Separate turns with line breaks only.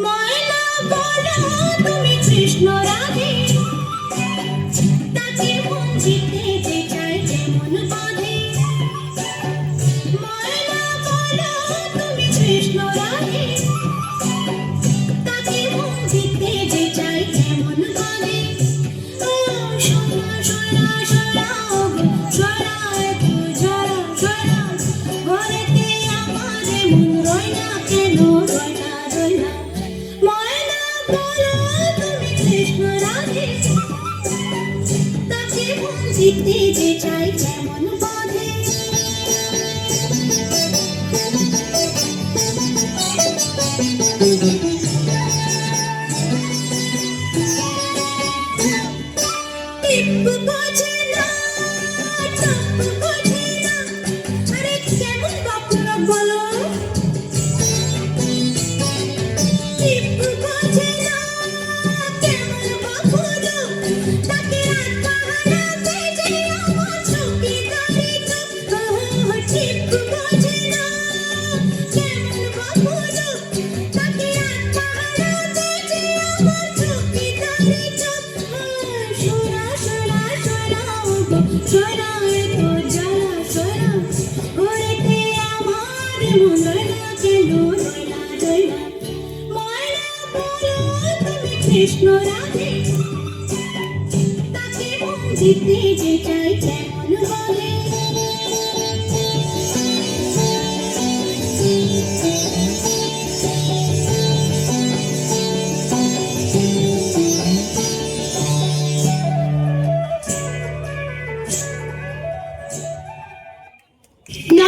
ময়না বলো তুমি কৃষ্ণ রাধে, তাকে মন জিততে যে চায় যেমন বাঁধে। ময়না বলো তুমি কৃষ্ণ রাধে, তাকে মন জিততে যে চায় যেমন বাঁধে। ও সোনা সোনা সোনা সোনা একটু ঝরা সোনা, ঘরেতে আমাদের মন রয় না কেন, রয় না রয় না। ময়না বলো তুমি কৃষ্ণ রাধে, তাকে মন জিততে যে চায় যেমন বাঁধে। টিপ বোঝে না, টপ বোঝে না, আরে কেমন বাপুরা বলো। টিপ বোঝে না, কেমন বাপুরা, তাকে রাত পাহারাতে যে আমার চৌকিদারি চোখ। টিপ বোঝে না, কেমন বাপুরা, তাকে রাত পাহারাতে যে আমার চৌকিদারি চোখ। সোনা সোনা সোনা সোনা এত জ্বালা সোনা, ঘরেতে আমার মন রয় না কেন, রয় না রয় না। ময়না বলো তুমি কৃষ্ণ রাধে, তাকে মন জিততে যে চায় যেমন বলে।